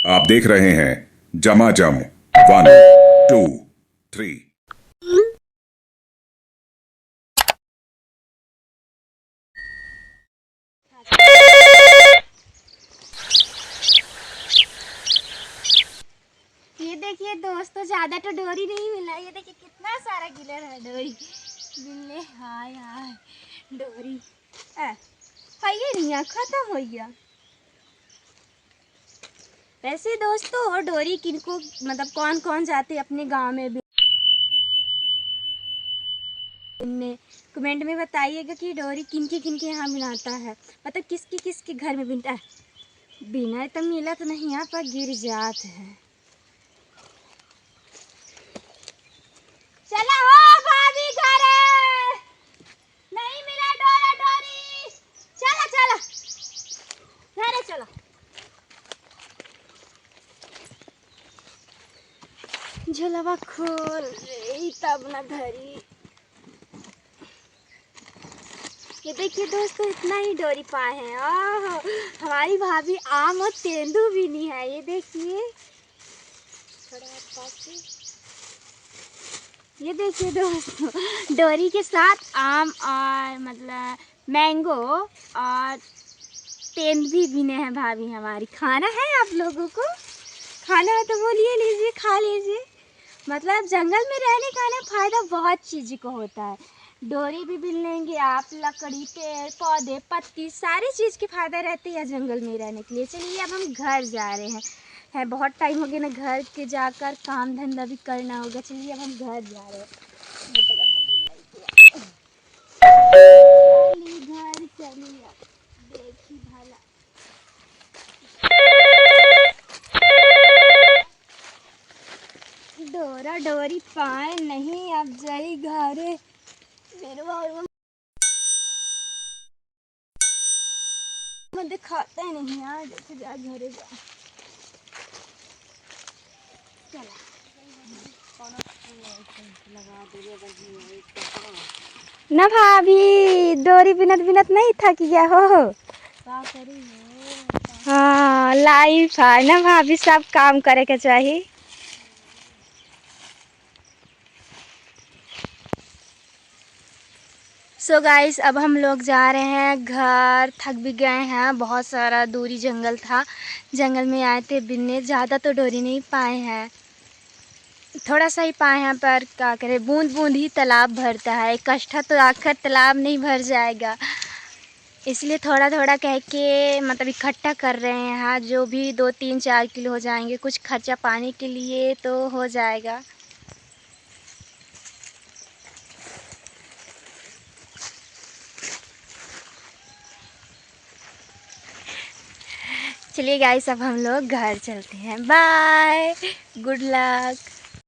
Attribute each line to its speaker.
Speaker 1: आप देख रहे हैं जमाजम 1 2 3।
Speaker 2: ये देखिए दोस्तों, ज्यादा तो डोरी नहीं मिला। ये देखिए कितना सारा गिलर है डोरी मिलने। हाय हाय डोरी है ये नहीं, खत्म हो गया। वैसे दोस्तों डोरी किनको मतलब कौन कौन जाते अपने गांव में बिनने, कमेंट में बताइएगा कि डोरी किनके यहाँ बनाता है, मतलब किसके घर में बिनता है। बिना तो मिला तो नहीं, यहाँ पर गिर जात है। चला हो भाभी घर नहीं मिला डोरा डोरी। चला चला घरे चला। झोलवा खोल रही तब ना धरी। ये देखिए दोस्तों, इतना ही डोरी पाए हैं। आह, हमारी भाभी आम और तेंदू भी नहीं है। ये देखिए थोड़ा पास से। ये देखिए दोस्तों, डोरी के साथ आम और मतलब मैंगो और तेंद भी बिने हैं भाभी हमारी। खाना है आप लोगों को? खाना है तो बोलिए, लीजिए खा लीजिए। मतलब जंगल में रहने का ना फायदा बहुत चीज़ को होता है। डोरी भी बिन लेंगे आप, लकड़ी, पेड़ पौधे, पत्ती, सारी चीज़ की फ़ायदा रहती है जंगल में रहने के लिए। चलिए अब हम घर जा रहे हैं। है बहुत टाइम हो गया ना, घर के जाकर काम धंधा भी करना होगा। चलिए अब हम घर जा रहे हैं। घर चलिए देखी भला। डोरा डोरी पाए नहीं, अब जाई घरे। मेरे मुझे खाता ही नहीं यार। देखो जा घरे जा। चला ना भाभी, डोरी बिनत बिनत नहीं थक गया हो। हाँ लाइफ है ना भाभी, सब काम करे के चाहिए। सो गाइस अब हम लोग जा रहे हैं घर। थक भी गए हैं, बहुत सारा दूरी जंगल था। जंगल में आए थे बिनने, ज़्यादा तो डोरी नहीं पाए हैं, थोड़ा सा ही पाए हैं। पर क्या करें, बूंद बूंद ही तालाब भरता है। इकट्ठा तो आखिर तालाब नहीं भर जाएगा, इसलिए थोड़ा थोड़ा कह के मतलब इकट्ठा कर रहे हैं। हाँ जो भी 2-3-4 किलो हो जाएंगे, कुछ खर्चा पानी के लिए तो हो जाएगा। चलिए गाइस अब हम लोग घर चलते हैं। Bye, good luck.